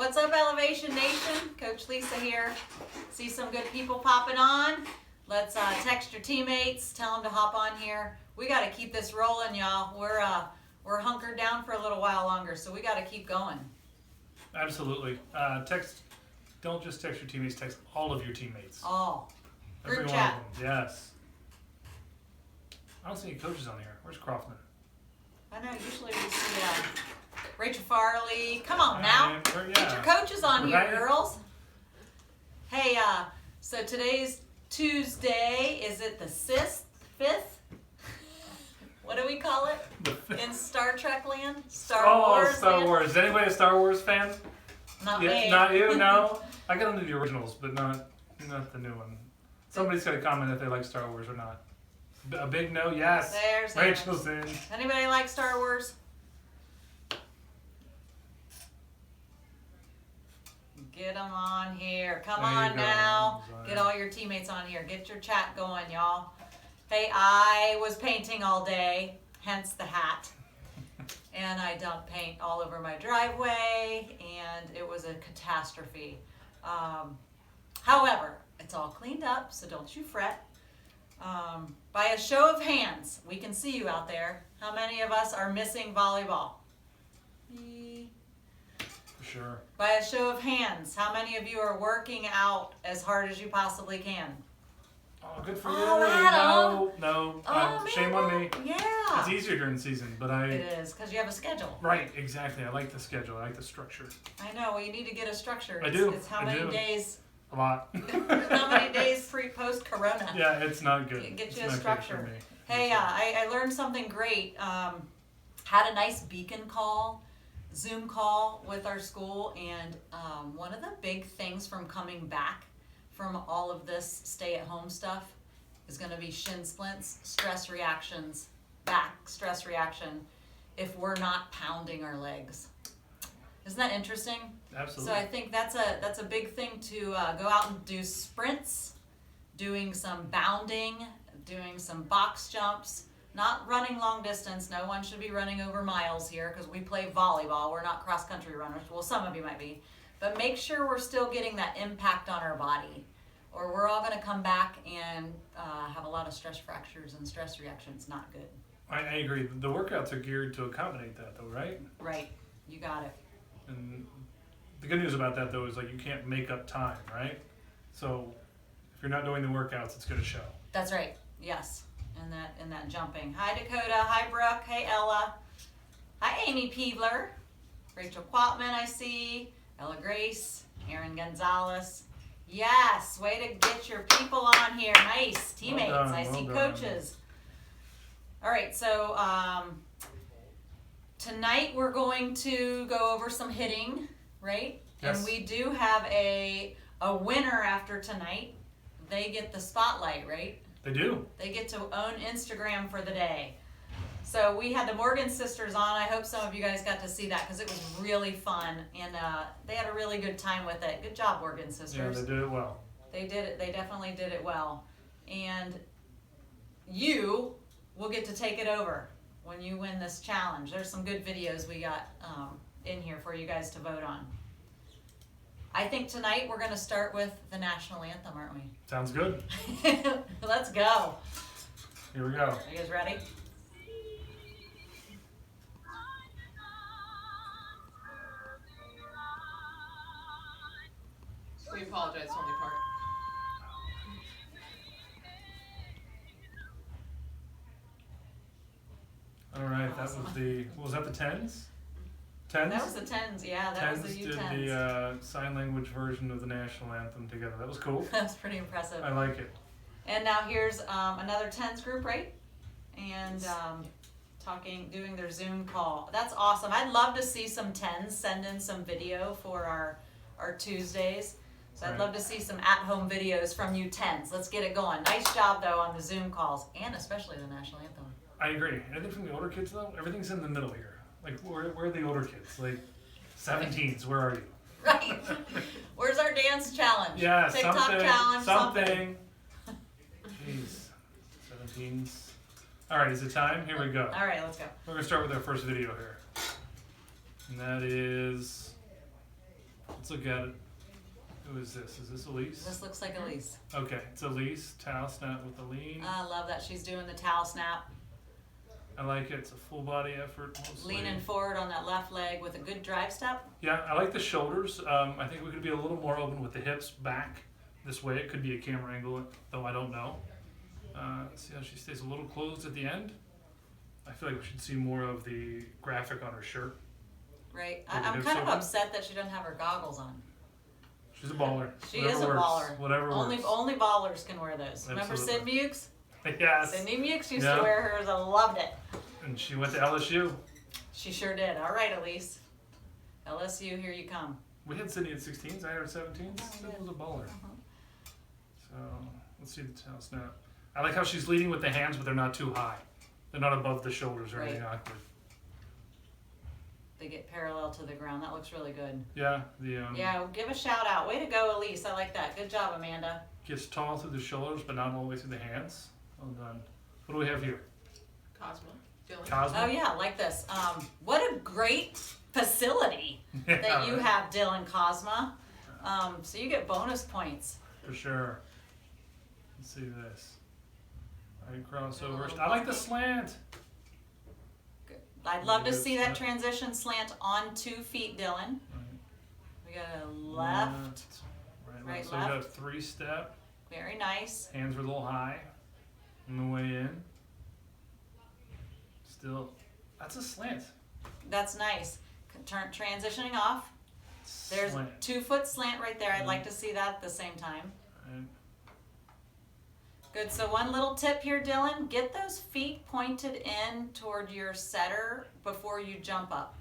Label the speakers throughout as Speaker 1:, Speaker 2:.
Speaker 1: What's up, Elevation Nation? Coach Lisa here. See some good people popping on. Let's text your teammates, tell them to hop on here. We got to keep this rolling, y'all. We're hunkered down for a little while longer, so we got to keep going.
Speaker 2: Absolutely. Don't just text your teammates, text all of your teammates.
Speaker 1: All.
Speaker 2: Every
Speaker 1: Group
Speaker 2: one
Speaker 1: chat.
Speaker 2: of them, yes. I don't see any coaches on here. Where's Croftman?
Speaker 1: I know, usually we see Rachel Farley. Come on now. Get your coaches on here, girls. Hey, so today's Tuesday. Is it the 5th? What do we call it in Star Trek land? Star Wars.
Speaker 2: Star
Speaker 1: land?
Speaker 2: Wars. Is anybody a Star Wars fan?
Speaker 1: Not me.
Speaker 2: Not you? No. I got into the originals, but not the new one. Somebody's got to comment if they like Star Wars or not. A big no, yes.
Speaker 1: There's
Speaker 2: Rachel's in.
Speaker 1: Anybody like Star Wars? Get them on here. Come on now. Get all your teammates on here. Get your chat going, y'all. Hey, I was painting all day, hence the hat. And I dumped paint all over my driveway, and it was a catastrophe. However, it's all cleaned up, so don't you fret. By a show of hands, we can see you out there. How many of us are missing volleyball?
Speaker 2: For sure.
Speaker 1: By a show of hands, how many of you are working out as hard as you possibly can?
Speaker 2: Oh, good for you.
Speaker 1: Adam.
Speaker 2: No.
Speaker 1: Oh,
Speaker 2: shame on me.
Speaker 1: Yeah.
Speaker 2: It's easier during the season, but
Speaker 1: It is, because you have a schedule.
Speaker 2: Right, exactly. I like the schedule. I like the structure.
Speaker 1: I know. Well, you need to get a structure.
Speaker 2: I do.
Speaker 1: It's how many days?
Speaker 2: A lot.
Speaker 1: How many days post-corona?
Speaker 2: Yeah, it's not good.
Speaker 1: Get you
Speaker 2: It's
Speaker 1: a
Speaker 2: not good
Speaker 1: structure.
Speaker 2: for me.
Speaker 1: Hey, I learned something great. Had a nice beacon call, Zoom call with our school, and one of the big things from coming back from all of this stay-at-home stuff is going to be shin splints, stress reactions, back stress reaction, if we're not pounding our legs. Isn't that interesting?
Speaker 2: Absolutely.
Speaker 1: So I think that's a big thing to go out and do sprints, doing some bounding, doing some box jumps, not running long distance. No one should be running over miles here because we play volleyball. We're not cross-country runners. Well, some of you might be. But make sure we're still getting that impact on our body, or we're all going to come back and have a lot of stress fractures and stress reactions. Not good.
Speaker 2: I agree. The workouts are geared to accommodate that, though, right?
Speaker 1: Right. You got it.
Speaker 2: And the good news about that, though, is like you can't make up time, right? So if you're not doing the workouts, it's going to show.
Speaker 1: That's right. Yes. In that jumping. Hi, Dakota. Hi, Brooke. Hey, Ella. Hi, Amy Peebler. Rachel Quatman, I see. Ella Grace. Aaron Gonzalez. Yes. Way to get your people on here. Nice. Teammates.
Speaker 2: Well done,
Speaker 1: I see
Speaker 2: well
Speaker 1: coaches. All right. So tonight we're going to go over some hitting, right?
Speaker 2: Yes.
Speaker 1: And we do have a winner after tonight. They get the spotlight, right?
Speaker 2: They do.
Speaker 1: They get to own Instagram for the day. So we had the Morgan sisters on. I hope some of you guys got to see that because it was really fun. And they had a really good time with it. Good job, Morgan sisters.
Speaker 2: Yeah, they did it well.
Speaker 1: They did it. They definitely did it well. And you will get to take it over when you win this challenge. There's some good videos we got in here for you guys to vote on. I think tonight we're going to start with the national anthem, aren't we?
Speaker 2: Sounds good.
Speaker 1: Let's go.
Speaker 2: Here we go.
Speaker 1: Are you guys ready?
Speaker 3: We apologize, only part.
Speaker 2: All right, that was was that the tens? Tens?
Speaker 1: That was the tens, yeah, that was the
Speaker 2: Tens
Speaker 1: U10s.
Speaker 2: did the sign language version of the national anthem together. That was cool.
Speaker 1: That was pretty impressive.
Speaker 2: I like it.
Speaker 1: And now here's another tens group, right? And doing their Zoom call. That's awesome. I'd love to see some tens send in some video for our Tuesdays. So I'd love to see some at-home videos from you tens. Let's get it going. Nice job, though, on the Zoom calls, and especially the national anthem.
Speaker 2: I agree. I think from the older kids, though, everything's in the middle here. Like, where are the older kids? Like, 17s, where are you?
Speaker 1: Right. Where's our dance challenge?
Speaker 2: Yeah,
Speaker 1: TikTok
Speaker 2: something.
Speaker 1: challenge,
Speaker 2: Something. Jeez. 17s. All right, is it time? Here we go.
Speaker 1: All right, let's go.
Speaker 2: We're going to start with our first video here. And that is Let's look at it. Who is this? Is this Elise?
Speaker 1: This looks like Elise.
Speaker 2: Okay, it's Elise. Towel snap with the lean.
Speaker 1: I love that she's doing the towel snap,
Speaker 2: I like it. It's a full body effort. Mostly.
Speaker 1: leaning forward on that left leg with a good drive step.
Speaker 2: Yeah, I like the shoulders. I think we could be a little more open with the hips back this way. It could be a camera angle, though I don't know. See how she stays a little closed at the end? I feel like we should see more of the graphic on her shirt.
Speaker 1: Right.
Speaker 2: With the
Speaker 1: I'm
Speaker 2: hips
Speaker 1: kind of
Speaker 2: open.
Speaker 1: upset that she doesn't have her goggles on.
Speaker 2: She's a baller.
Speaker 1: She
Speaker 2: Whatever
Speaker 1: is a
Speaker 2: works.
Speaker 1: baller.
Speaker 2: Whatever
Speaker 1: Only
Speaker 2: works.
Speaker 1: ballers can wear those. Remember Sid
Speaker 2: Absolutely.
Speaker 1: Mukes?
Speaker 2: Yes.
Speaker 1: Cindy Mukes used
Speaker 2: Yeah.
Speaker 1: to wear hers. I loved it.
Speaker 2: And she went to LSU.
Speaker 1: She sure did. All right, Elise. LSU, here you come.
Speaker 2: We had Sydney at 16s. I had her at 17s.
Speaker 1: Yeah, we
Speaker 2: Sid
Speaker 1: did.
Speaker 2: was a baller.
Speaker 1: Uh-huh.
Speaker 2: So let's see the tail snap. I like how she's leading with the hands, but they're not too high. They're not above the shoulders or anything awkward.
Speaker 1: They get parallel to the ground. That looks really good.
Speaker 2: Yeah, the
Speaker 1: Yeah, well, give a shout out. Way to go, Elise. I like that. Good job, Amanda.
Speaker 2: gets tall through the shoulders, but not all the way through the hands. Well done. What do we have here?
Speaker 3: Cosmo. Dylan.
Speaker 2: Cosmo.
Speaker 1: Oh yeah, I like this. What a great facility that you
Speaker 2: right.
Speaker 1: have, Dylan Cosma. So you get bonus points.
Speaker 2: For sure. Let's see this. All right, crossover.
Speaker 1: little
Speaker 2: I like the
Speaker 1: bumpy.
Speaker 2: slant.
Speaker 1: I'd love to
Speaker 2: Yes,
Speaker 1: see that
Speaker 2: yep.
Speaker 1: transition slant on 2 feet, Dylan.
Speaker 2: Right.
Speaker 1: We got a left.
Speaker 2: Right,
Speaker 1: Right,
Speaker 2: So we got a
Speaker 1: left.
Speaker 2: 3-step.
Speaker 1: Very nice.
Speaker 2: Hands were a little high on the way in. Still, that's a slant.
Speaker 1: That's nice. Transitioning off. There's
Speaker 2: Slant.
Speaker 1: 2-foot slant right there. I'd
Speaker 2: Mhm.
Speaker 1: like to see that at the same time.
Speaker 2: Right.
Speaker 1: Good. So one little tip here, Dylan. Get those feet pointed in toward your setter before you jump up.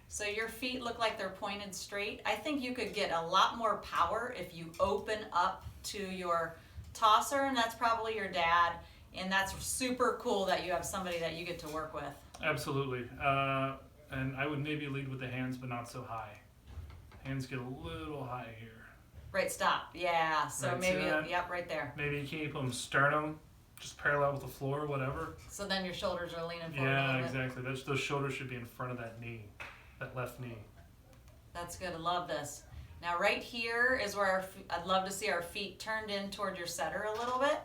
Speaker 1: So your feet look like they're pointed straight. I think you could get a lot more power if you open up to your tosser, and that's probably your dad. And that's super cool that you have somebody that you get to work with.
Speaker 2: Absolutely. And I would maybe lead with the hands, but not so high. Hands get a little high here.
Speaker 1: Right, stop. Yeah. So
Speaker 2: Right, see
Speaker 1: maybe,
Speaker 2: that?
Speaker 1: yep, right there.
Speaker 2: Maybe keep them sternum just parallel with the floor, whatever.
Speaker 1: So then your shoulders are leaning forward a
Speaker 2: Yeah,
Speaker 1: little bit.
Speaker 2: exactly. Those shoulders should be in front of that knee, that left knee.
Speaker 1: That's good. I love this. Now right here is where I'd love to see our feet turned in toward your setter a little bit.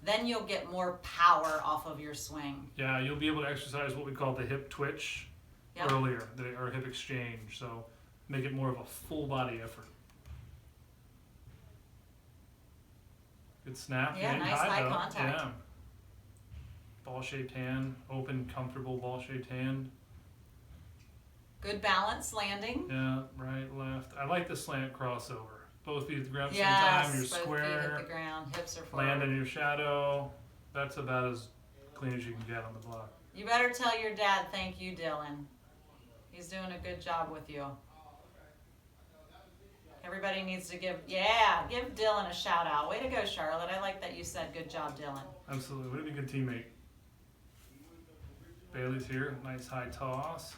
Speaker 1: Then you'll get more power off of your swing.
Speaker 2: Yeah, you'll be able to exercise what we call the hip twitch
Speaker 1: Yep.
Speaker 2: earlier, or hip exchange. So make it more of a full body effort. Good snap.
Speaker 1: Yeah,
Speaker 2: Getting
Speaker 1: nice high
Speaker 2: though.
Speaker 1: contact.
Speaker 2: Yeah. Ball shaped hand, open, comfortable ball shaped hand.
Speaker 1: Good balance landing.
Speaker 2: Yeah, right, left. I like the slant crossover. Both feet at the ground at the
Speaker 1: Yes,
Speaker 2: same time. You're
Speaker 1: both feet
Speaker 2: square.
Speaker 1: hit the ground, hips are forward.
Speaker 2: Land in your shadow. That's about as clean as you can get on the block.
Speaker 1: You better tell your dad thank you, Dylan. He's doing a good job with you. Everybody needs to give Dylan a shout out. Way to go, Charlotte. I like that you said good job, Dylan.
Speaker 2: Absolutely. What a good teammate. Bailey's here. Nice high toss.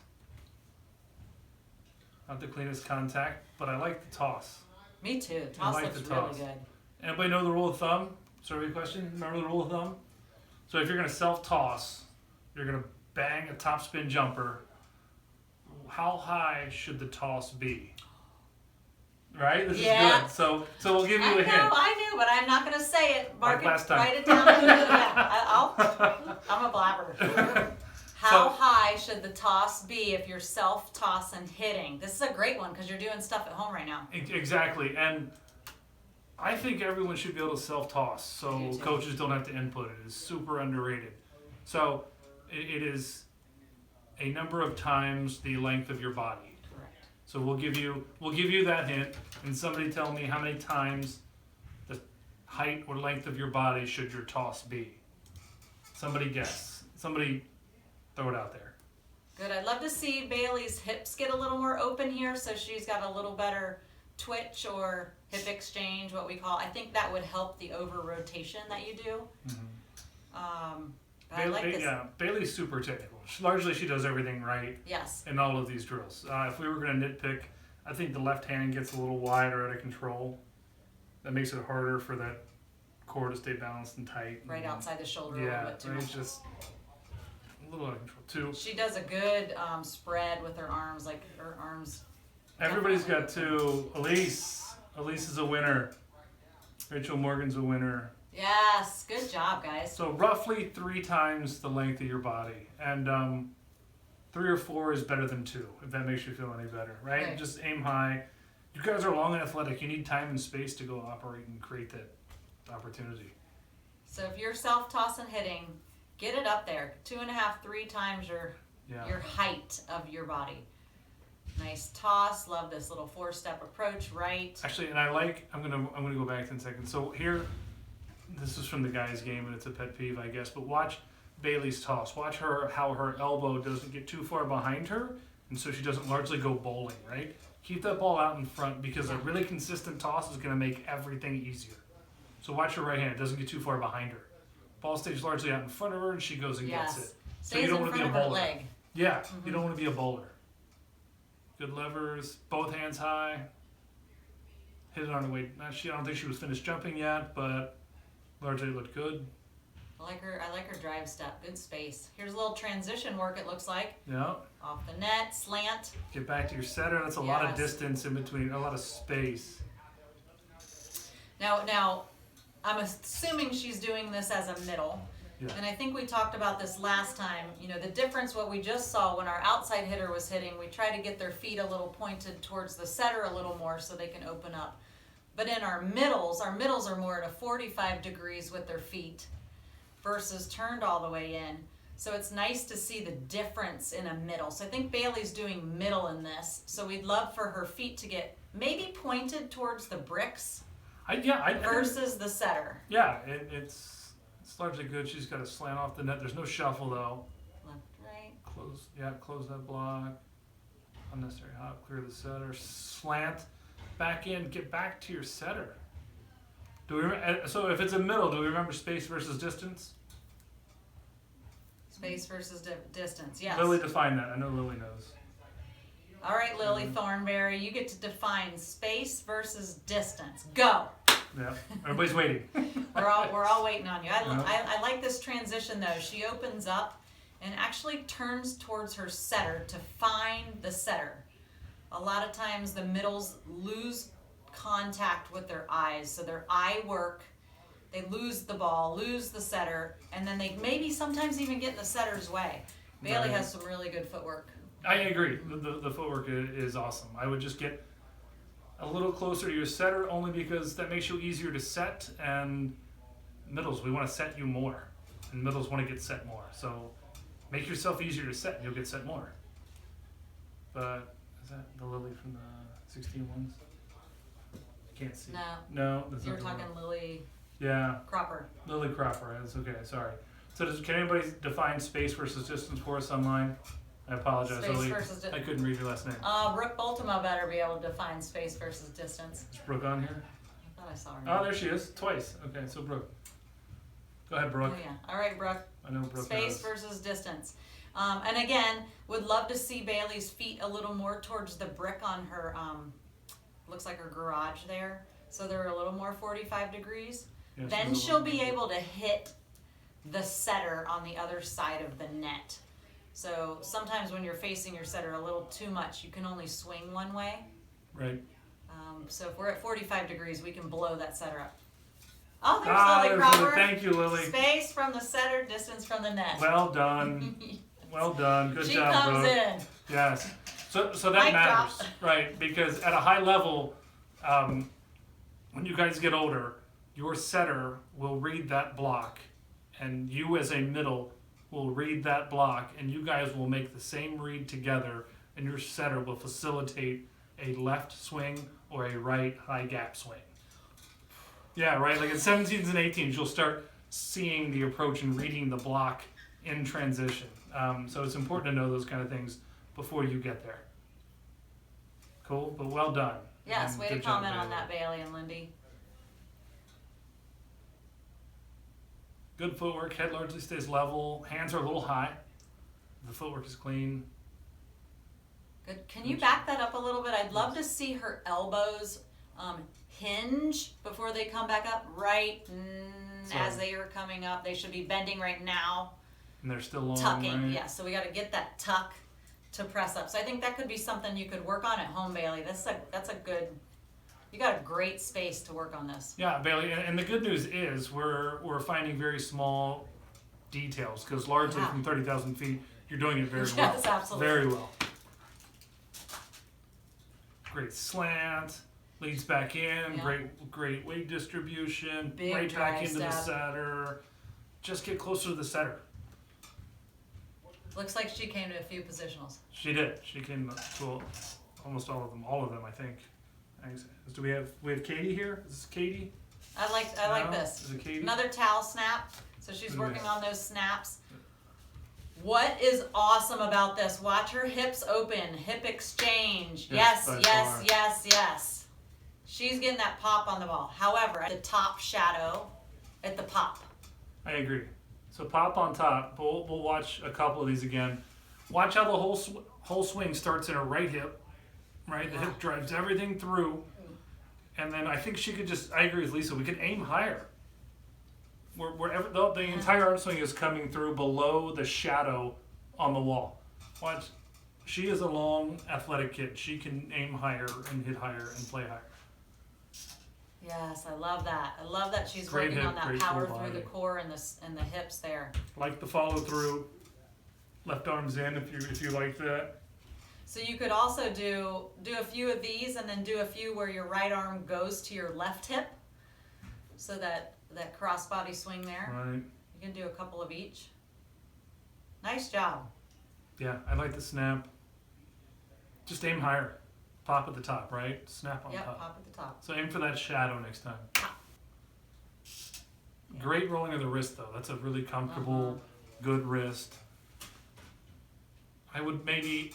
Speaker 2: Not the cleanest contact, but I like the toss.
Speaker 1: Me too.
Speaker 2: I
Speaker 1: Toss
Speaker 2: like
Speaker 1: looks
Speaker 2: the
Speaker 1: really
Speaker 2: toss.
Speaker 1: good.
Speaker 2: Anybody know the rule of thumb? Survey question. Remember the rule of thumb? So if you're going to self-toss, you're going to bang a topspin jumper. How high should the toss be? Right? This
Speaker 1: Yeah.
Speaker 2: is good. So we'll give you a hint.
Speaker 1: I knew, but I'm not going to say it. Mark
Speaker 2: Like
Speaker 1: it,
Speaker 2: last time.
Speaker 1: write it down. I'm a blabber. How high should the toss be if you're self-toss and hitting? This is a great one because you're doing stuff at home right now.
Speaker 2: Exactly, and I think everyone should be able to self-toss, so
Speaker 1: Me too.
Speaker 2: coaches don't have to input it. It's super underrated. So it is a number of times the length of your body.
Speaker 1: Correct.
Speaker 2: So we'll give you that hint, and somebody tell me how many times the height or length of your body should your toss be. Somebody guess. Somebody throw it out there.
Speaker 1: Good. I'd love to see Bailey's hips get a little more open here, so she's got a little better twitch or hip exchange, what we call. I think that would help the over rotation that you do. But I like this.
Speaker 2: Yeah, Bailey's super technical. Largely, she does everything right
Speaker 1: Yes.
Speaker 2: in all of these drills. If we were going to nitpick, I think the left hand gets a little wide or out of control. That makes it harder for that core to stay balanced and tight.
Speaker 1: Right outside the shoulder a
Speaker 2: Yeah,
Speaker 1: little bit too
Speaker 2: right,
Speaker 1: much.
Speaker 2: just a little out of control too.
Speaker 1: She does a good spread with her arms, like her arms
Speaker 2: Everybody's got two. Elise is a winner. Rachel Morgan's a winner.
Speaker 1: Yes, good job, guys.
Speaker 2: So roughly 3 times the length of your body, and 3 or 4 is better than 2, if that makes you feel any better, right?
Speaker 1: Right.
Speaker 2: Just aim high. You guys are long and athletic. You need time and space to go operate and create that opportunity.
Speaker 1: So if you're self-tossing hitting, get it up there. 2.5, 3 times your height of your body. Nice toss. Love this little 4-step approach, right?
Speaker 2: Actually, and I'm gonna go back 10 seconds. So here, this is from the guys' game, and it's a pet peeve, I guess. But watch Bailey's toss. Watch how her elbow doesn't get too far behind her, and so she doesn't largely go bowling, right? Keep that ball out in front, because a really consistent toss is gonna make everything easier. So watch her right hand; it doesn't get too far behind her. Ball stays largely out in front of her, and she goes and gets it. So
Speaker 1: Stays
Speaker 2: you don't
Speaker 1: in
Speaker 2: want to
Speaker 1: front
Speaker 2: be a
Speaker 1: of her
Speaker 2: bowler.
Speaker 1: leg.
Speaker 2: Yeah, you don't want to be a bowler. Good levers, both hands high. Hit it on the way. I don't think she was finished jumping yet, but largely it looked good.
Speaker 1: I like her drive step. Good space. Here's a little transition work, it looks like.
Speaker 2: Yeah.
Speaker 1: Off the net, slant.
Speaker 2: Get back to your setter. That's a lot of
Speaker 1: Yes.
Speaker 2: distance in between, a lot of space.
Speaker 1: Now, I'm assuming she's doing this as a middle.
Speaker 2: Yeah.
Speaker 1: And I think we talked about this last time. You know, the difference, what we just saw when our outside hitter was hitting, we try to get their feet a little pointed towards the setter a little more so they can open up. But in our middles are more at a 45 degrees with their feet versus turned all the way in. So it's nice to see the difference in a middle. So I think Bailey's doing middle in this. So we'd love for her feet to get maybe pointed towards the bricks versus the setter.
Speaker 2: Yeah, it's largely good. She's got a slant off the net. There's no shuffle though.
Speaker 1: Left, right.
Speaker 2: Close that block. Unnecessary hop, clear the setter. Slant, back in, get back to your setter. So if it's a middle, do we remember space versus distance?
Speaker 1: Space versus distance, yes.
Speaker 2: Lily defined that. I know Lily knows.
Speaker 1: All right, Lily Thornberry, you get to define space versus distance. Go.
Speaker 2: Yeah, everybody's waiting.
Speaker 1: We're all waiting on you.
Speaker 2: Yeah.
Speaker 1: I like this transition though. She opens up and actually turns towards her setter to find the setter. A lot of times the middles lose contact with their eyes, so their eye work, they lose the ball, lose the setter, and then they maybe sometimes even get in the setter's way. Bailey
Speaker 2: Right.
Speaker 1: has some really good footwork.
Speaker 2: I agree. The footwork is awesome. I would just get a little closer to your setter, only because that makes you easier to set, and middles, we want to set you more, and middles want to get set more. So make yourself easier to set and you'll get set more. But is that the Lily from the 16 ones? I can't see. No, that's
Speaker 1: You're
Speaker 2: not the one.
Speaker 1: talking Lily
Speaker 2: Yeah,
Speaker 1: Cropper.
Speaker 2: Lily Cropper. That's okay. Sorry. So can anybody define space versus distance for us online? I apologize,
Speaker 1: Space
Speaker 2: Lily.
Speaker 1: versus
Speaker 2: I couldn't read your last name.
Speaker 1: Brooke Baltimore better be able to define space versus distance.
Speaker 2: Is Brooke on here?
Speaker 1: I thought I saw her.
Speaker 2: Oh, there she is. Twice. Okay, so Brooke. Go ahead, Brooke.
Speaker 1: Oh, yeah. All right, Brooke.
Speaker 2: I know Brooke
Speaker 1: Space
Speaker 2: knows.
Speaker 1: versus distance. And again, would love to see Bailey's feet a little more towards the brick on her, looks like her garage there. So they're a little more 45 degrees.
Speaker 2: Yeah,
Speaker 1: Then
Speaker 2: she's a
Speaker 1: she'll
Speaker 2: little-
Speaker 1: be able to hit the setter on the other side of the net. So sometimes when you're facing your setter a little too much, you can only swing one way.
Speaker 2: Right.
Speaker 1: So if we're at 45 degrees, we can blow that setter up. Oh, there's Lily
Speaker 2: there's
Speaker 1: Cropper.
Speaker 2: Thank you, Lily.
Speaker 1: Space from the setter, distance from the net.
Speaker 2: Well done. Well done. Good
Speaker 1: she
Speaker 2: job,
Speaker 1: comes
Speaker 2: Brooke.
Speaker 1: in.
Speaker 2: Yes. So that
Speaker 1: Mic
Speaker 2: matters,
Speaker 1: drop.
Speaker 2: right? Because at a high level, when you guys get older, your setter will read that block, and you as a middle will read that block, and you guys will make the same read together, and your setter will facilitate a left swing or a right high gap swing. Yeah, right? Like at 17s and 18s, you'll start seeing the approach and reading the block in transition. So it's important to know those kind of things before you get there. Cool, but well done.
Speaker 1: Yes,
Speaker 2: And
Speaker 1: way to
Speaker 2: good job,
Speaker 1: comment on
Speaker 2: Bailey.
Speaker 1: that, Bailey and Lindy.
Speaker 2: Good footwork, head largely stays level, hands are a little high. The footwork is clean.
Speaker 1: Good. Can you back that up a little bit? I'd love to see her elbows hinge before they come back up. Right as they are coming up, they should be bending right now.
Speaker 2: And they're still long,
Speaker 1: Tucking,
Speaker 2: right?
Speaker 1: yeah. So we got to get that tuck to press up. So I think that could be something you could work on at home, Bailey. That's a good. You got a great space to work on this.
Speaker 2: Yeah, Bailey, and the good news is we're finding very small details because largely
Speaker 1: Yeah.
Speaker 2: from 30,000 feet, you're doing it very well.
Speaker 1: Yes, absolutely.
Speaker 2: Very well. Great slant, leads back in,
Speaker 1: Yeah.
Speaker 2: great weight distribution,
Speaker 1: Big
Speaker 2: right back
Speaker 1: drive
Speaker 2: into the
Speaker 1: step.
Speaker 2: setter. Just get closer to the setter.
Speaker 1: Looks like she came to a few positionals.
Speaker 2: She did. She came to almost all of them, I think. Do we have Katie here? Is this Katie?
Speaker 1: I like
Speaker 2: No?
Speaker 1: this.
Speaker 2: Is it Katie?
Speaker 1: Another towel snap. So she's
Speaker 2: Yeah.
Speaker 1: working on those snaps. What is awesome about this? Watch her hips open, hip exchange.
Speaker 2: Yes,
Speaker 1: Yes,
Speaker 2: by
Speaker 1: yes,
Speaker 2: far.
Speaker 1: yes, yes. She's getting that pop on the ball. However, at the top shadow, at the pop.
Speaker 2: I agree. So pop on top. We'll watch a couple of these again. Watch how the whole swing starts in her right hip. Right, the
Speaker 1: Yeah.
Speaker 2: hip drives everything through, and then I think she could just. I agree with Lisa. We could aim higher. Wherever the entire arm swing is coming through below the shadow on the wall. Watch. She is a long, athletic kid. She can aim higher and hit higher and play higher.
Speaker 1: Yes, I love that. I love that she's
Speaker 2: Great
Speaker 1: working
Speaker 2: hip,
Speaker 1: on that
Speaker 2: great
Speaker 1: power
Speaker 2: full
Speaker 1: through the
Speaker 2: body.
Speaker 1: core and the hips there.
Speaker 2: Like the follow through. Left arm's in if you like that.
Speaker 1: So you could also do a few of these and then do a few where your right arm goes to your left hip. So that crossbody swing there.
Speaker 2: Right.
Speaker 1: You can do a couple of each. Nice job.
Speaker 2: Yeah, I like the snap. Just aim higher. Pop at the top, right? Snap on
Speaker 1: Yep,
Speaker 2: top.
Speaker 1: pop at the top.
Speaker 2: So aim for that shadow next time.
Speaker 1: Yeah.
Speaker 2: Great rolling of the wrist though. That's a really comfortable, good wrist. I would maybe,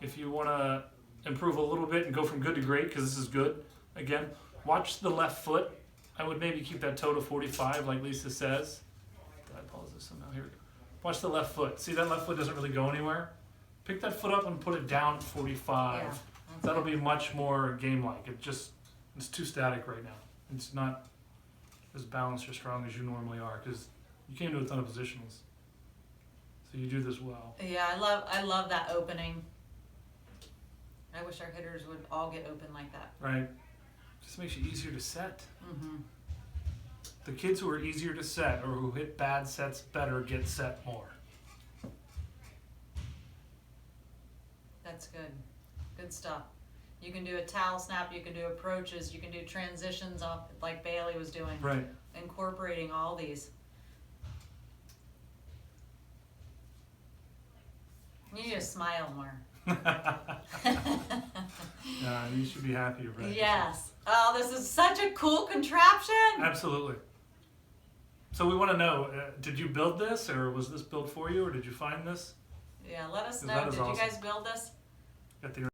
Speaker 2: if you want to improve a little bit and go from good to great, because this is good. Again, watch the left foot. I would maybe keep that toe to 45, like Lisa says. Did I pause this somehow? Here we go. Watch the left foot. See, that left foot doesn't really go anywhere. Pick that foot up and put it down at 45.
Speaker 1: Yeah,
Speaker 2: That'll be much more game-like. It's too static right now. It's not as balanced or strong as you normally are because you can't do a ton of positionals. So you do this well.
Speaker 1: Yeah, I love that opening. I wish our hitters would all get open like that.
Speaker 2: Right? Just makes you easier to set.
Speaker 1: Mm-hmm.
Speaker 2: The kids who are easier to set or who hit bad sets better get set more.
Speaker 1: That's good. Good stuff. You can do a towel snap, you can do approaches, you can do transitions off like Bailey was doing.
Speaker 2: Right.
Speaker 1: Incorporating all these. You need to smile more.
Speaker 2: You should be happy to practice.
Speaker 1: Yes. Oh, this is such a cool contraption.
Speaker 2: Absolutely. So we want to know, did you build this or was this built for you or did you find this?
Speaker 1: Yeah, let us
Speaker 2: That
Speaker 1: know.
Speaker 2: is
Speaker 1: Did you
Speaker 2: awesome.
Speaker 1: guys build this?
Speaker 2: Got the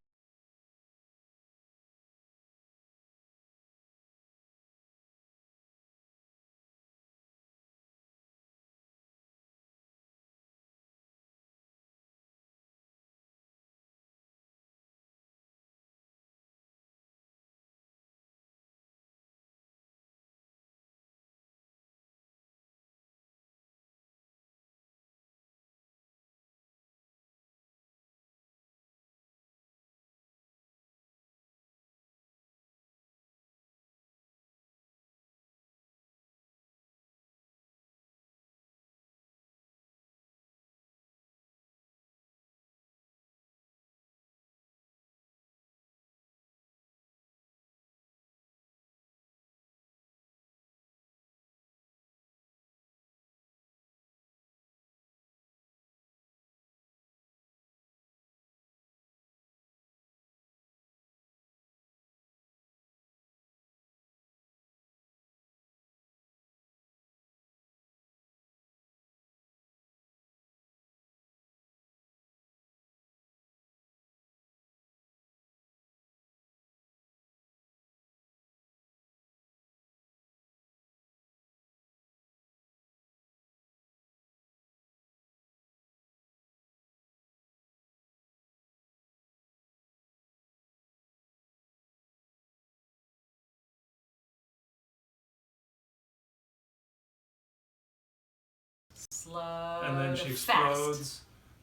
Speaker 1: Slow.
Speaker 2: and then she
Speaker 1: to fast.
Speaker 2: explodes,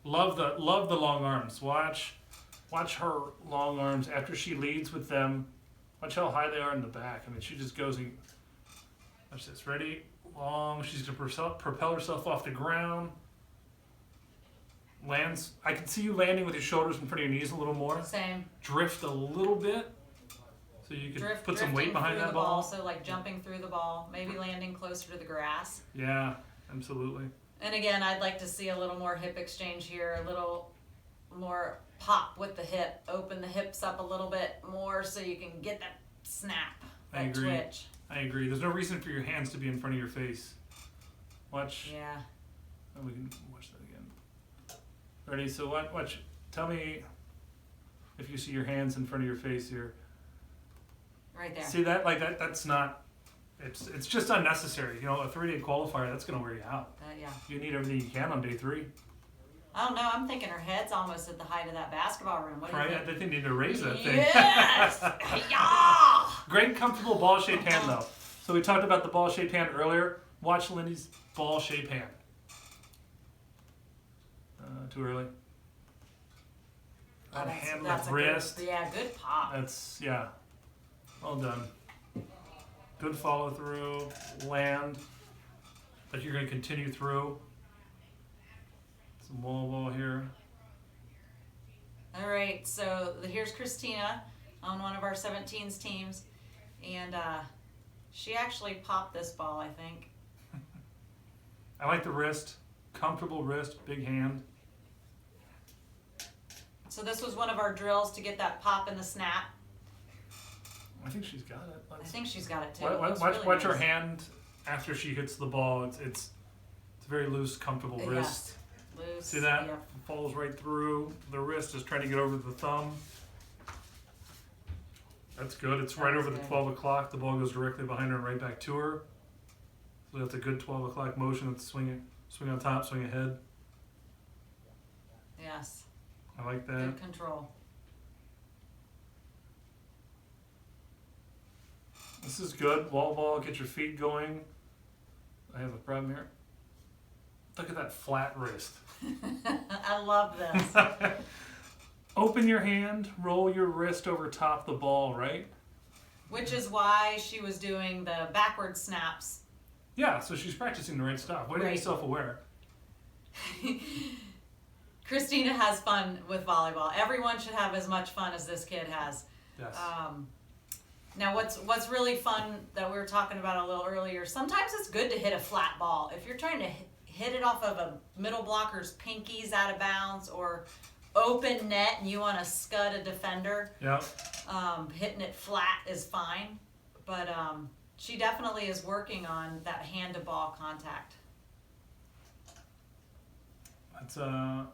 Speaker 2: Love the long arms. Watch her long arms after she leads with them. Watch how high they are in the back. I mean, she just goes and watch this. Ready? Long. She's gonna propel herself off the ground. Lands. I can see you landing with your shoulders in front of your knees a little more.
Speaker 1: Same.
Speaker 2: Drift a little bit, so you can put some weight
Speaker 1: Drifting
Speaker 2: behind
Speaker 1: through
Speaker 2: that
Speaker 1: the ball.
Speaker 2: ball.
Speaker 1: So like jumping through the ball, maybe landing closer to the grass.
Speaker 2: Yeah, absolutely.
Speaker 1: And again, I'd like to see a little more hip exchange here, a little more pop with the hip. Open the hips up a little bit more so you can get that snap,
Speaker 2: I
Speaker 1: that
Speaker 2: agree.
Speaker 1: twitch.
Speaker 2: I agree. There's no reason for your hands to be in front of your face. Watch.
Speaker 1: Yeah.
Speaker 2: Oh, we can watch that again. Ready? So watch. Tell me if you see your hands in front of your face here.
Speaker 1: Right there.
Speaker 2: See that? Like that? That's not. It's just unnecessary. You know, a 3-day qualifier, that's gonna wear you out.
Speaker 1: Yeah.
Speaker 2: You need everything you can on day 3.
Speaker 1: I don't know. I'm thinking her head's almost at the height of that basketball rim. What do you
Speaker 2: Right? I
Speaker 1: think?
Speaker 2: think they need to raise that thing.
Speaker 1: Yes! Yeah!
Speaker 2: Great, comfortable ball-shaped hand, though. So we talked about the ball-shaped hand earlier. Watch Lindy's ball-shaped hand. Too early.
Speaker 1: Oh,
Speaker 2: That hand
Speaker 1: that's
Speaker 2: with
Speaker 1: a
Speaker 2: wrist.
Speaker 1: Good, yeah, good pop.
Speaker 2: That's, yeah. Well done. Good follow through. Land. But you're going to continue through. Some wall ball here.
Speaker 1: All right, so here's Christina on one of our 17s teams, and she actually popped this ball, I think.
Speaker 2: I like the wrist. Comfortable wrist. Big hand.
Speaker 1: So this was one of our drills to get that pop in the snap.
Speaker 2: I think she's got it.
Speaker 1: I think she's got it too.
Speaker 2: Watch her hand after she hits the ball. It's a very loose, comfortable wrist.
Speaker 1: Loose.
Speaker 2: See that?
Speaker 1: Yep.
Speaker 2: Falls right through. The wrist is trying to get over the thumb. That's good. It's right
Speaker 1: That's
Speaker 2: over the
Speaker 1: good.
Speaker 2: 12 o'clock. The ball goes directly behind her and right back to her. So that's a good 12 o'clock motion. It's swing on top, swing ahead.
Speaker 1: Yes.
Speaker 2: I like that.
Speaker 1: Good control.
Speaker 2: This is good. Wall ball, get your feet going. I have a problem here. Look at that flat wrist.
Speaker 1: I love this.
Speaker 2: Open your hand, roll your wrist over top the ball, right?
Speaker 1: Which is why she was doing the backward snaps.
Speaker 2: Yeah, so she's practicing the right stuff. Way to be
Speaker 1: Right.
Speaker 2: self-aware.
Speaker 1: Christina has fun with volleyball. Everyone should have as much fun as this kid has.
Speaker 2: Yes.
Speaker 1: Now, what's really fun that we were talking about a little earlier, sometimes it's good to hit a flat ball. If you're trying to hit it off of a middle blocker's pinkies out of bounds or open net and you want to scud a defender,
Speaker 2: Yeah.
Speaker 1: hitting it flat is fine. But she definitely is working on that hand-to-ball contact.
Speaker 2: That's I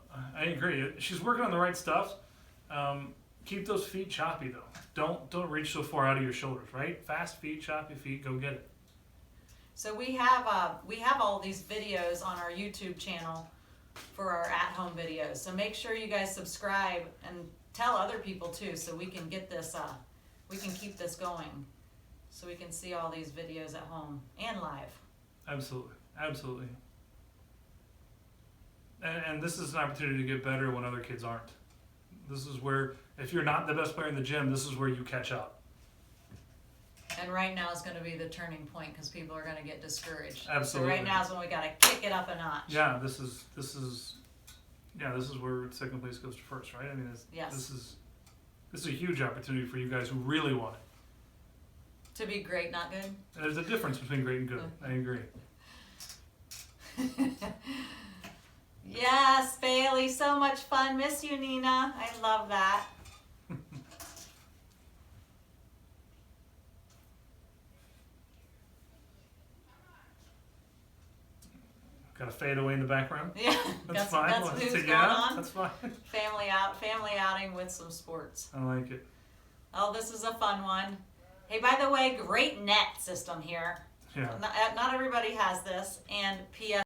Speaker 2: agree. She's working on the right stuff. Keep those feet choppy though. Don't reach so far out of your shoulders, right? Fast feet, choppy feet, go get it.
Speaker 1: So we have all these videos on our YouTube channel for our at-home videos. So make sure you guys subscribe and tell other people too, so we can get this we can keep this going, so we can see all these videos at home and live.
Speaker 2: Absolutely. Absolutely. And this is an opportunity to get better when other kids aren't. This is where, if you're not the best player in the gym, this is where you catch up.
Speaker 1: And right now is going to be the turning point because people are going to get discouraged.
Speaker 2: Absolutely.
Speaker 1: So right now is when we got to kick it up a notch.
Speaker 2: Yeah, this is where second place goes to first, right? I mean,
Speaker 1: Yes.
Speaker 2: this is a huge opportunity for you guys who really want it.
Speaker 1: To be great, not good.
Speaker 2: There's a difference between great and good. I agree.
Speaker 1: Yes, Bailey, so much fun. Miss you, Nina. I love that.
Speaker 2: Got a fade away in the background.
Speaker 1: Yeah,
Speaker 2: That's fine.
Speaker 1: That's
Speaker 2: Well,
Speaker 1: who's
Speaker 2: so
Speaker 1: going
Speaker 2: yeah,
Speaker 1: on.
Speaker 2: that's fine.
Speaker 1: Family outing with some sports.
Speaker 2: I like it.
Speaker 1: Oh, this is a fun one. Hey, by the way, great net system here.
Speaker 2: Yeah.
Speaker 1: Not everybody has this. And P.S.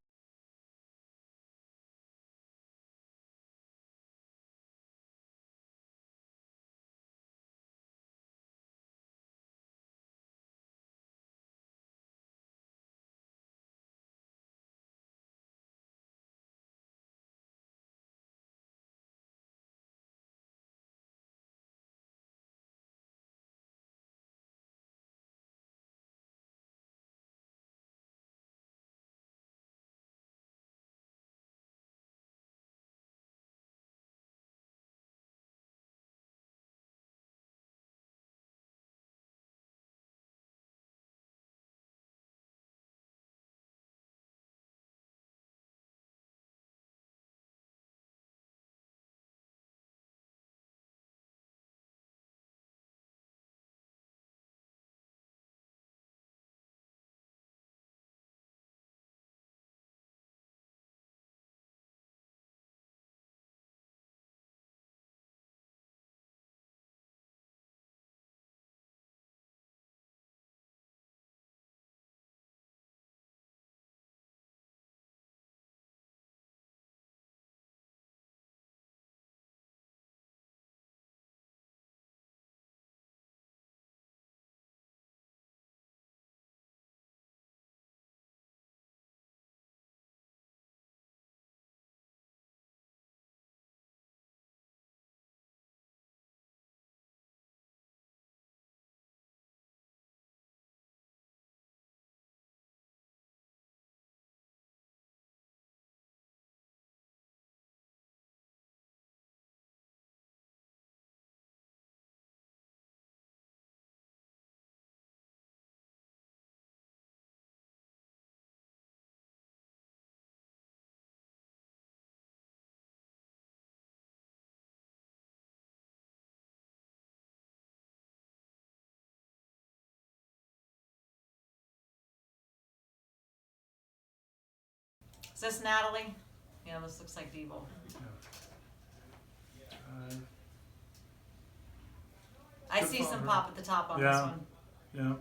Speaker 1: Is this Natalie? Yeah, this looks like Deeble. I
Speaker 2: Good
Speaker 1: see
Speaker 2: call,
Speaker 1: some
Speaker 2: Vern.
Speaker 1: pop at the top on this
Speaker 2: Yeah.
Speaker 1: one.
Speaker 2: Yeah.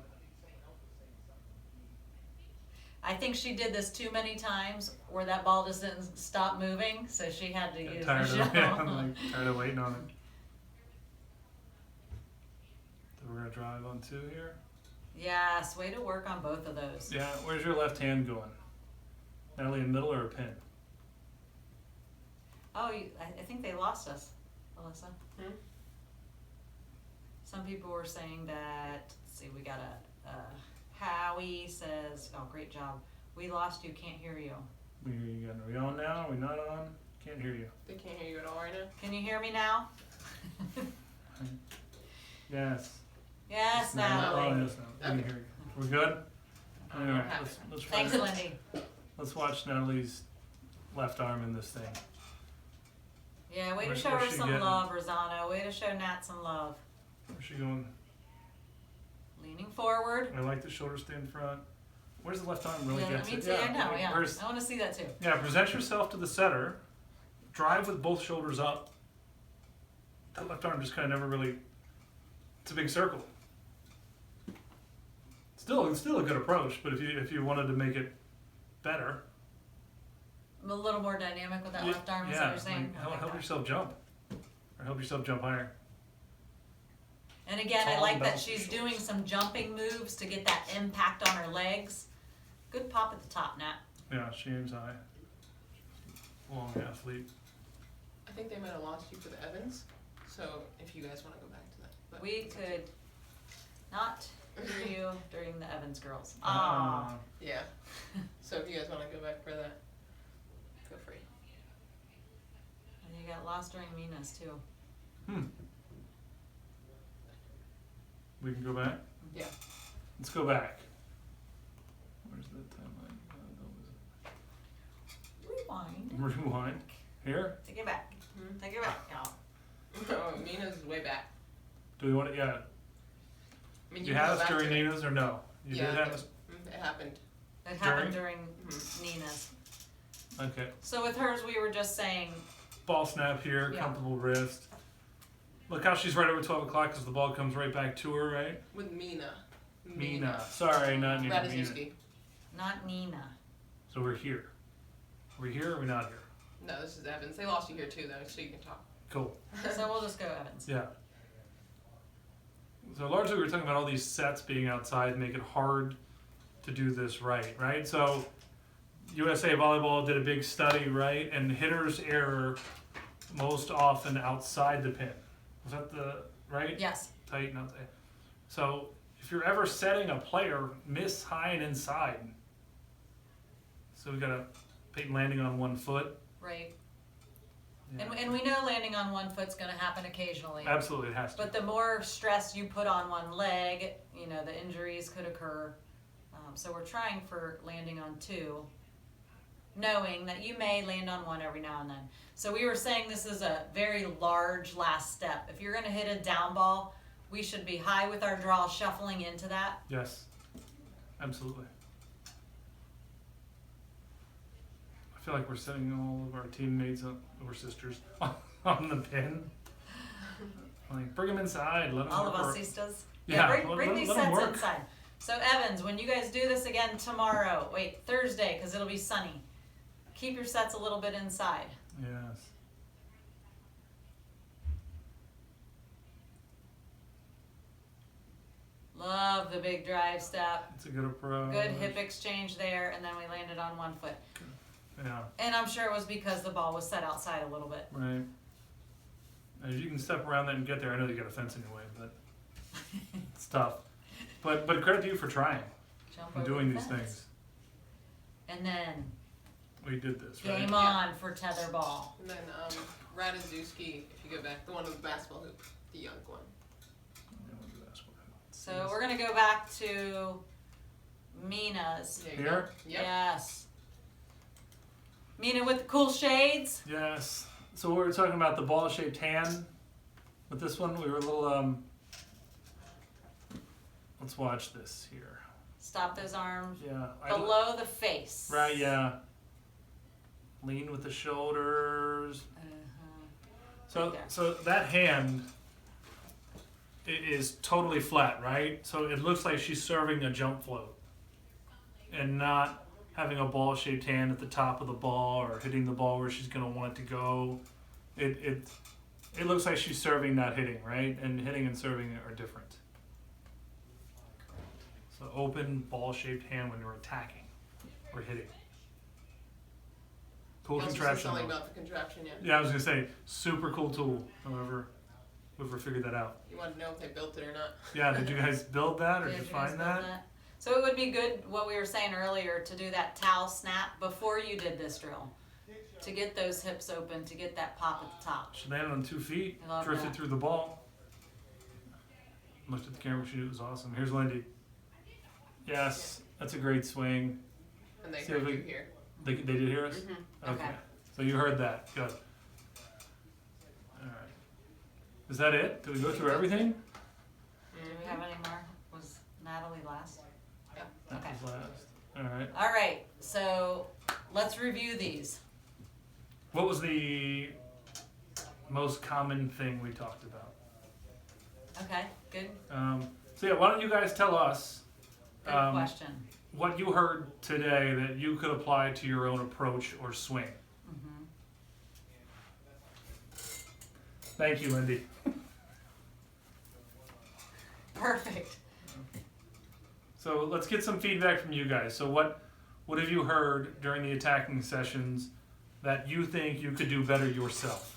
Speaker 1: I think she did this too many times where that ball just didn't stop moving, so she had to use the
Speaker 2: Tired
Speaker 1: shell.
Speaker 2: of, yeah, I'm like, tired of waiting on it. So we're gonna drive on 2 here.
Speaker 1: Yes, way to work on both of those.
Speaker 2: Yeah, where's your left hand going? Natalie, in middle or a pin?
Speaker 1: Oh, I think they lost us, Alyssa.
Speaker 3: Hmm?
Speaker 1: Some people were saying that, let's see, we got Howie says, oh, great job. We lost you, can't hear you.
Speaker 2: We hear you again. Are we on now? Are we not on? Can't hear you.
Speaker 3: They can't hear you at all right now.
Speaker 1: Can you hear me now?
Speaker 2: Yes.
Speaker 1: Yes,
Speaker 2: Oh,
Speaker 1: Natalie.
Speaker 2: yes, no. We can hear you. We're good? Anyway,
Speaker 3: happy.
Speaker 2: let's
Speaker 1: Thanks,
Speaker 2: watch,
Speaker 1: Lindy.
Speaker 2: let's watch Natalie's left arm in this thing.
Speaker 1: Yeah, way to
Speaker 2: Where's-
Speaker 1: show
Speaker 2: where's
Speaker 1: her
Speaker 2: she
Speaker 1: some
Speaker 2: getting?
Speaker 1: love, Rosano. Way to show Nat some love.
Speaker 2: Where's she going?
Speaker 1: Leaning forward.
Speaker 2: I like the shoulder stay in front. Where's the left arm really
Speaker 1: Yeah,
Speaker 2: gets
Speaker 1: me
Speaker 2: it?
Speaker 1: too. I know. Yeah,
Speaker 2: Where's,
Speaker 1: I want to see that too.
Speaker 2: yeah, present yourself to the setter. Drive with both shoulders up. That left arm just kind of never really. It's a big circle. It's still a good approach, but if you wanted to make it better,
Speaker 1: I'm a little more dynamic with that
Speaker 2: yeah,
Speaker 1: left arm. Is
Speaker 2: yeah,
Speaker 1: what you're saying?
Speaker 2: like,
Speaker 1: I like
Speaker 2: help
Speaker 1: that.
Speaker 2: yourself jump, or help yourself jump higher.
Speaker 1: And again, I
Speaker 2: Tall
Speaker 1: like
Speaker 2: and
Speaker 1: that
Speaker 2: bounce
Speaker 1: she's
Speaker 2: the
Speaker 1: doing
Speaker 2: shoulders.
Speaker 1: some jumping moves to get that impact on her legs. Good pop at the top, Nat.
Speaker 2: Yeah, she aims high. Long athlete.
Speaker 3: I think they might have lost you for the Evans. So if you guys want to go back to that. But
Speaker 1: We could not hear you during the Evans girls.
Speaker 2: Ah.
Speaker 3: Yeah. So if you guys want to go back for that, feel free.
Speaker 1: And you got lost during Mina's too.
Speaker 2: We can go back.
Speaker 3: Yeah.
Speaker 2: Let's go back. Where's the timeline?
Speaker 1: Rewind.
Speaker 2: Rewind. Here.
Speaker 1: Take it back.
Speaker 3: Hmm?
Speaker 1: Take it back. Oh.
Speaker 3: Oh, Mina's way back.
Speaker 2: Do we want to? Yeah.
Speaker 3: I mean,
Speaker 2: You
Speaker 3: can go
Speaker 2: had us
Speaker 3: back
Speaker 2: during
Speaker 3: to it.
Speaker 2: Nina's or no? You
Speaker 3: Yeah,
Speaker 2: did have us.
Speaker 3: It happened.
Speaker 1: It happened during
Speaker 3: Mhm.
Speaker 1: Nina's.
Speaker 2: Okay.
Speaker 1: So with hers, we were just saying,
Speaker 2: Ball snap here.
Speaker 1: Yeah.
Speaker 2: Comfortable wrist. Look how she's right over 12 o'clock because the ball comes right back to her, right?
Speaker 3: With Mina.
Speaker 2: Mina. Sorry, not Nina. Mina.
Speaker 3: Ratajkowski.
Speaker 1: not Nina.
Speaker 2: So we're here. Are we here or are we not here?
Speaker 3: No, this is Evans. They lost you here too, though, so you can talk.
Speaker 2: Cool.
Speaker 1: So we'll just go Evans.
Speaker 2: Yeah. So largely we were talking about all these sets being outside make it hard to do this right? So USA Volleyball did a big study, right? And hitters error most often outside the pin. Was that the right?
Speaker 1: Yes.
Speaker 2: Tight, not tight. So if you're ever setting a player, miss high and inside. So we got a Peyton landing on 1 foot.
Speaker 1: Right.
Speaker 2: Yeah.
Speaker 1: And we know landing on one foot's going to happen occasionally.
Speaker 2: Absolutely, it has to.
Speaker 1: But the more stress you put on one leg, you know, the injuries could occur. So we're trying for landing on 2, knowing that you may land on 1 every now and then. So we were saying this is a very large last step. If you're going to hit a down ball, we should be high with our draw, shuffling into that.
Speaker 2: Yes, absolutely. I feel like we're setting all of our teammates, or sisters, on the pin. Like, bring them inside, let them
Speaker 1: All
Speaker 2: work.
Speaker 1: of us
Speaker 2: or-
Speaker 1: sisters.
Speaker 2: Yeah,
Speaker 1: bring
Speaker 2: let
Speaker 1: these
Speaker 2: 'em
Speaker 1: sets
Speaker 2: work.
Speaker 1: inside. So Evans, when you guys do this again tomorrow, Thursday, because it'll be sunny, keep your sets a little bit inside.
Speaker 2: Yes.
Speaker 1: Love the big drive step.
Speaker 2: It's a good approach.
Speaker 1: Good hip exchange there, and then we landed on 1 foot.
Speaker 2: Yeah,
Speaker 1: And I'm sure it was because the ball was set outside a little bit.
Speaker 2: right. And if you can step around that and get there, I know you got a fence anyway, but it's tough. But credit to you for trying
Speaker 1: Jump
Speaker 2: and
Speaker 1: over
Speaker 2: doing
Speaker 1: the
Speaker 2: these
Speaker 1: fence.
Speaker 2: things.
Speaker 1: And then
Speaker 2: We did this, right?
Speaker 1: game on for tether ball.
Speaker 3: And then Ratajkowski, if you go back, the one with the basketball hoop, the young one.
Speaker 2: Yeah, we'll do that.
Speaker 1: So we're gonna go back to Mina's.
Speaker 3: There you
Speaker 2: Here?
Speaker 3: go. Yep.
Speaker 1: Yes. Mina with the cool shades.
Speaker 2: Yes. So we were talking about the ball-shaped hand. With this one, we were a little, let's watch this here.
Speaker 1: Stop those arms
Speaker 2: Yeah.
Speaker 1: below the face.
Speaker 2: Right, yeah. Lean with the shoulders.
Speaker 1: Right there.
Speaker 2: So that hand is totally flat, right? So it looks like she's serving a jump float and not having a ball-shaped hand at the top of the ball or hitting the ball where she's going to want it to go. It looks like she's serving, not hitting, right? And hitting and serving are different. So open ball-shaped hand when you're attacking or hitting. Cool
Speaker 3: You also said
Speaker 2: contraption.
Speaker 3: something
Speaker 2: though.
Speaker 3: about the contraption, yeah.
Speaker 2: Yeah, I was gonna say super cool tool. Whoever figured that out.
Speaker 3: You want to know if they built it or not.
Speaker 2: Yeah, did you guys build that or did you
Speaker 1: you guys
Speaker 2: find
Speaker 1: build
Speaker 2: that?
Speaker 1: So it would be good, what we were saying earlier, to do that towel snap before you did this drill. To get those hips open, to get that pop at the top.
Speaker 2: She landed on 2 feet,
Speaker 1: I love
Speaker 2: drifted
Speaker 1: that.
Speaker 2: through the ball. Looked at the camera, she knew it was awesome. Here's Lindy. Yes, that's a great swing.
Speaker 3: And they
Speaker 2: See
Speaker 3: heard
Speaker 2: if
Speaker 3: you
Speaker 2: we-
Speaker 3: here.
Speaker 2: They did hear us?
Speaker 3: Mm-hmm.
Speaker 1: Okay.
Speaker 2: So you heard that. Good. Alright. Is that it? Did we go through everything?
Speaker 1: Do we have any more? Was Natalie last?
Speaker 3: Yeah.
Speaker 2: That
Speaker 1: Okay.
Speaker 2: was last. Alright.
Speaker 1: All right, so let's review these.
Speaker 2: What was the most common thing we talked about?
Speaker 1: Okay, good,
Speaker 2: So yeah, why don't you guys tell us
Speaker 1: good question.
Speaker 2: what you heard today that you could apply to your own approach or swing?
Speaker 1: Mhm.
Speaker 2: Thank you, Lindy.
Speaker 1: Perfect.
Speaker 2: So let's get some feedback from you guys. So what have you heard during the attacking sessions that you think you could do better yourself?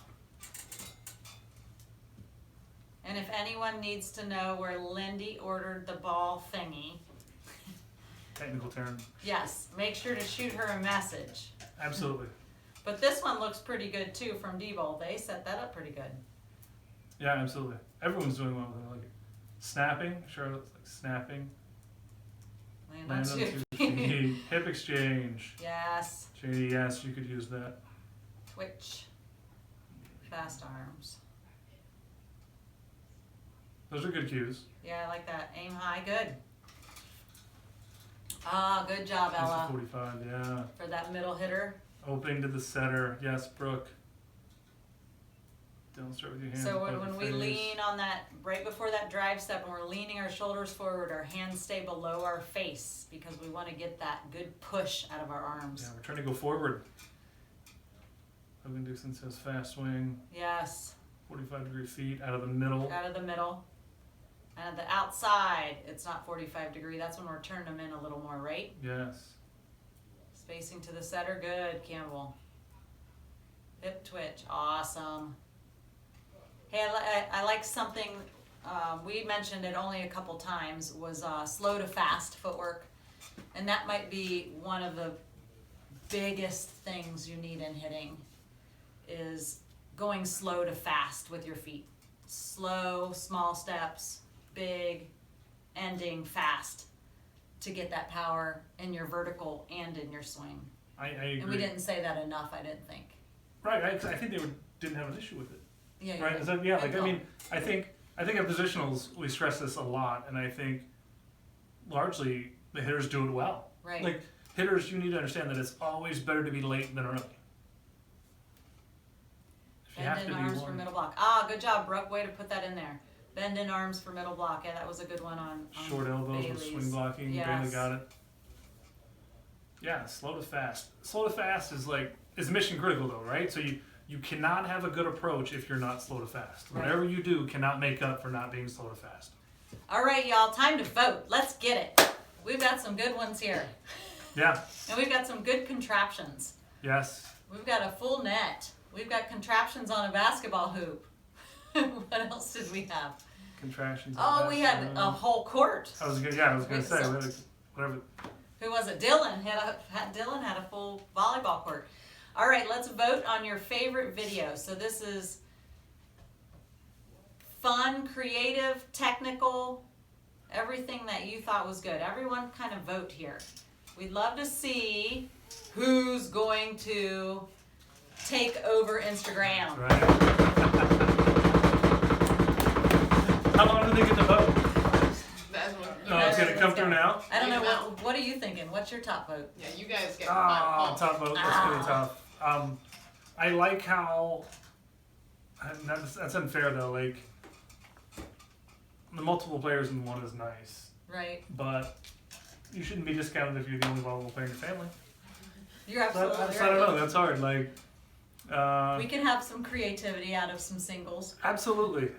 Speaker 1: And if anyone needs to know where Lindy ordered the ball thingy,
Speaker 2: Technical term.
Speaker 1: yes, make sure to shoot her a message.
Speaker 2: Absolutely.
Speaker 1: But this one looks pretty good too from D-Bowl. They set that up pretty good.
Speaker 2: Yeah, absolutely. Everyone's doing well with it. Like snapping. Charlotte's like snapping.
Speaker 1: Land on
Speaker 2: Land on
Speaker 1: 2
Speaker 2: 2
Speaker 1: feet.
Speaker 2: feet. Hip exchange.
Speaker 1: Yes.
Speaker 2: Shady, yes, you could use that.
Speaker 1: Twitch. Fast arms.
Speaker 2: Those are good cues.
Speaker 1: Yeah, I like that. Aim high. Good. Ah, good job,
Speaker 2: This is
Speaker 1: Ella,
Speaker 2: 45, yeah.
Speaker 1: for that middle hitter.
Speaker 2: Opening to the setter. Yes, Brooke. Don't start with your hands.
Speaker 1: So
Speaker 2: above
Speaker 1: when
Speaker 2: your
Speaker 1: we
Speaker 2: face.
Speaker 1: lean on that, right before that drive step, and we're leaning our shoulders forward, our hands stay below our face because we want to get that good push out of our arms.
Speaker 2: Yeah, we're trying to go forward. Hogan Dixon says fast swing,
Speaker 1: Yes,
Speaker 2: 45-degree feet out of the middle.
Speaker 1: out of the middle. And at the outside, it's not 45 degree. That's when we're turning them in a little more, right?
Speaker 2: Yes.
Speaker 1: Spacing to the setter, good, Campbell. Hip twitch, awesome. Hey, I like something, we mentioned it only a couple times, was slow to fast footwork. And that might be one of the biggest things you need in hitting, is going slow to fast with your feet. Slow, small steps, big, ending fast, to get that power in your vertical and in your swing.
Speaker 2: I agree.
Speaker 1: And we didn't say that enough, I didn't think.
Speaker 2: Right, I think they didn't have an issue with it.
Speaker 1: Yeah, you're
Speaker 2: Right?
Speaker 1: right.
Speaker 2: Is that, yeah, like,
Speaker 1: Good
Speaker 2: I
Speaker 1: call.
Speaker 2: mean, I think at positionals, we stress this a lot, and I think largely the hitters do it well.
Speaker 1: Right.
Speaker 2: Like, hitters, you need to understand that it's always better to be late than early. If you have
Speaker 1: Bend
Speaker 2: to
Speaker 1: in
Speaker 2: be
Speaker 1: arms for
Speaker 2: one.
Speaker 1: middle block. Ah, good job, Brooke. Way to put that in there. Bend in arms for middle block. Yeah, that was a good one on
Speaker 2: Short elbows with
Speaker 1: Bailey's.
Speaker 2: swing blocking,
Speaker 1: Yes.
Speaker 2: barely got it. Yeah, slow to fast. Slow to fast is mission critical though, right? So you cannot have a good approach if you're not slow to fast.
Speaker 1: Right.
Speaker 2: Whatever you do cannot make up for not being slow to fast.
Speaker 1: All right, y'all. Time to vote. Let's get it. We've got some good ones here.
Speaker 2: Yeah.
Speaker 1: And we've got some good contraptions.
Speaker 2: Yes.
Speaker 1: We've got a full net. We've got contraptions on a basketball hoop. What else did we have?
Speaker 2: Contractions.
Speaker 1: Oh, we had a whole court.
Speaker 2: I was gonna say
Speaker 1: So-
Speaker 2: whatever.
Speaker 1: Who was it? Dylan Dylan had a full volleyball court. All right, let's vote on your favorite video. So this is fun, creative, technical, everything that you thought was good. Everyone kind of vote here. We'd love to see who's going to take over Instagram.
Speaker 2: Right. How long do they get to vote?
Speaker 3: That's what.
Speaker 2: Oh, it's gonna come through now.
Speaker 1: I don't know,
Speaker 3: Now.
Speaker 1: what are you thinking? What's your top vote?
Speaker 3: Yeah, you guys get
Speaker 2: Ah,
Speaker 3: final
Speaker 2: top vote. That's gonna be tough. I like how, and that's unfair though, like, the multiple players in one is nice,
Speaker 1: Right.
Speaker 2: but you shouldn't be discounted if you're the only volleyball player in your family.
Speaker 1: You're absolutely
Speaker 2: I
Speaker 1: right.
Speaker 2: don't know, that's hard, like,
Speaker 1: We can have some creativity out of some singles.
Speaker 2: absolutely.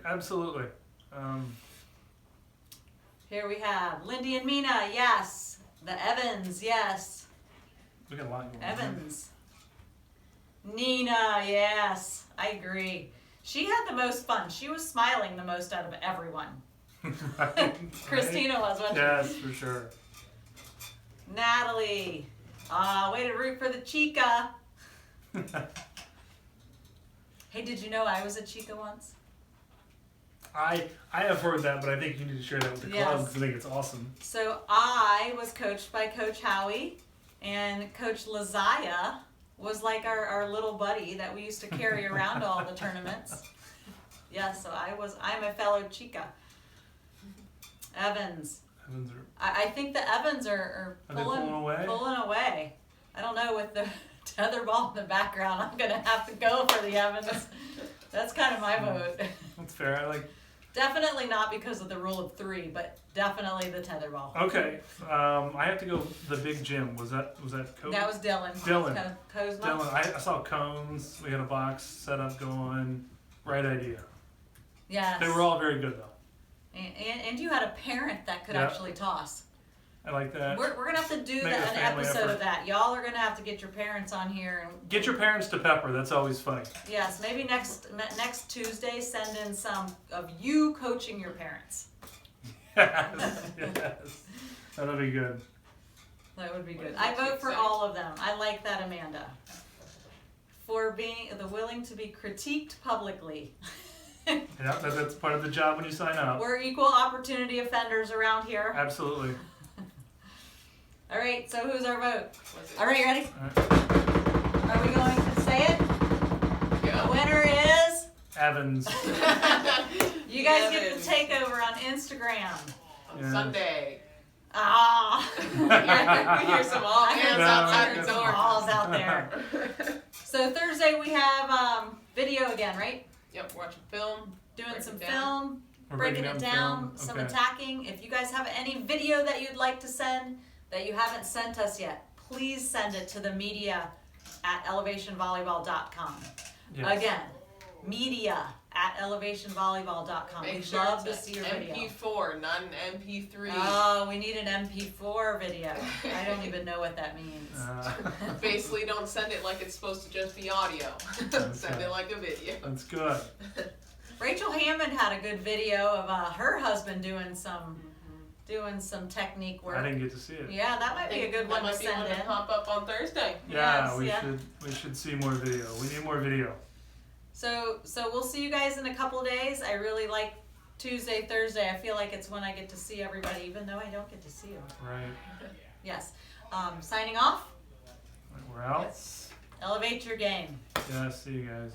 Speaker 1: Here we have Lindy and Mina, yes. The Evans, yes.
Speaker 2: We got a lot going on.
Speaker 1: Evans. Nina, yes. I agree. She had the most fun. She was smiling the most out of everyone.
Speaker 2: Right.
Speaker 1: Christina was, wasn't she?
Speaker 2: Yes, for sure.
Speaker 1: Natalie. Way to root for the Chica. Hey, did you know I was a Chica once?
Speaker 2: I have heard that, but I think you need to share that with the club
Speaker 1: Yes.
Speaker 2: because I think it's awesome.
Speaker 1: So I was coached by Coach Howie, and Coach Lazaya was like our little buddy that we used to carry around all the tournaments. Yeah, so I'm a fellow Chica. Evans.
Speaker 2: Evans are,
Speaker 1: I think the Evans are
Speaker 2: Are they pulling away?
Speaker 1: Pulling away. I don't know, with the tether ball in the background, I'm gonna have to go for the Evans. That's kind of my vote.
Speaker 2: that's fair. I like.
Speaker 1: Definitely not because of the rule of 3, but definitely the tether ball.
Speaker 2: Okay, I have to go. The big gym was that Coach?
Speaker 1: That was Dylan.
Speaker 2: Dylan.
Speaker 1: Kozma.
Speaker 2: Dylan. I saw cones. We had a box set up going. Right idea.
Speaker 1: Yes.
Speaker 2: They were all very good though.
Speaker 1: And you had a parent that could
Speaker 2: Yeah.
Speaker 1: actually toss.
Speaker 2: I like that.
Speaker 1: We're gonna have to do
Speaker 2: Make a
Speaker 1: an
Speaker 2: family
Speaker 1: episode
Speaker 2: effort.
Speaker 1: of that. Y'all are gonna have to get your parents on here. And,
Speaker 2: Get your parents to Pepper. That's always funny.
Speaker 1: yes, maybe next Tuesday send in some of you coaching your parents.
Speaker 2: Yes. That'll be good.
Speaker 1: That would be
Speaker 3: What
Speaker 1: good.
Speaker 3: is
Speaker 1: I
Speaker 3: that
Speaker 1: vote
Speaker 3: chick
Speaker 1: for
Speaker 3: say?
Speaker 1: all of them. I like that, Amanda. For being willing to be critiqued publicly.
Speaker 2: Yeah, that's part of the job when you sign up.
Speaker 1: We're equal opportunity offenders around here.
Speaker 2: Absolutely.
Speaker 1: All right, so who's our vote?
Speaker 3: Was it?
Speaker 1: All right, ready?
Speaker 2: All right.
Speaker 1: Are we going to say it? The
Speaker 3: Go.
Speaker 1: winner is...
Speaker 2: Evans.
Speaker 1: You guys get
Speaker 3: Evans.
Speaker 1: the takeover on Instagram.
Speaker 3: On
Speaker 2: Yeah.
Speaker 3: Sunday.
Speaker 1: Ah.
Speaker 3: We hear some all
Speaker 1: I heard
Speaker 3: hands
Speaker 2: No,
Speaker 3: outside
Speaker 2: no,
Speaker 3: the
Speaker 2: no.
Speaker 3: door.
Speaker 1: Balls out there. So Thursday we have video again, right?
Speaker 3: Yep, watching film.
Speaker 1: Doing
Speaker 3: Break
Speaker 1: some
Speaker 3: it down.
Speaker 1: film,
Speaker 2: We're
Speaker 1: breaking it down,
Speaker 2: film.
Speaker 1: some
Speaker 2: Okay.
Speaker 1: attacking. If you guys have any video that you'd like to send that you haven't sent us yet, please send it to the media at elevationvolleyball.com.
Speaker 2: Yes.
Speaker 1: Again, media at elevationvolleyball.com.
Speaker 3: Make
Speaker 1: We'd
Speaker 3: sure
Speaker 1: love to
Speaker 3: it's
Speaker 1: see your
Speaker 3: an
Speaker 1: video.
Speaker 3: MP4, not an MP3.
Speaker 1: Oh, we need an MP4 video. I don't even know what that means.
Speaker 3: Basically, don't send it like it's supposed to just be audio. Send
Speaker 2: Okay.
Speaker 3: it like a video.
Speaker 2: That's good.
Speaker 1: Rachel Hammond had a good video of her husband doing some technique work.
Speaker 2: I didn't get to see it.
Speaker 1: Yeah, that might be a good one to
Speaker 3: That might be
Speaker 1: send
Speaker 3: one
Speaker 1: in.
Speaker 3: to pop up on Thursday.
Speaker 2: Yeah,
Speaker 1: Yes,
Speaker 2: we should see more video. We need more video.
Speaker 1: So we'll see you guys in a couple of days. I really like Tuesday, Thursday. I feel like it's when I get to see everybody, even though I don't get to see you.
Speaker 2: Right.
Speaker 1: Yes. Signing off.
Speaker 2: We're out.
Speaker 3: Yes.
Speaker 1: Elevate your game.
Speaker 2: Yeah, see you guys.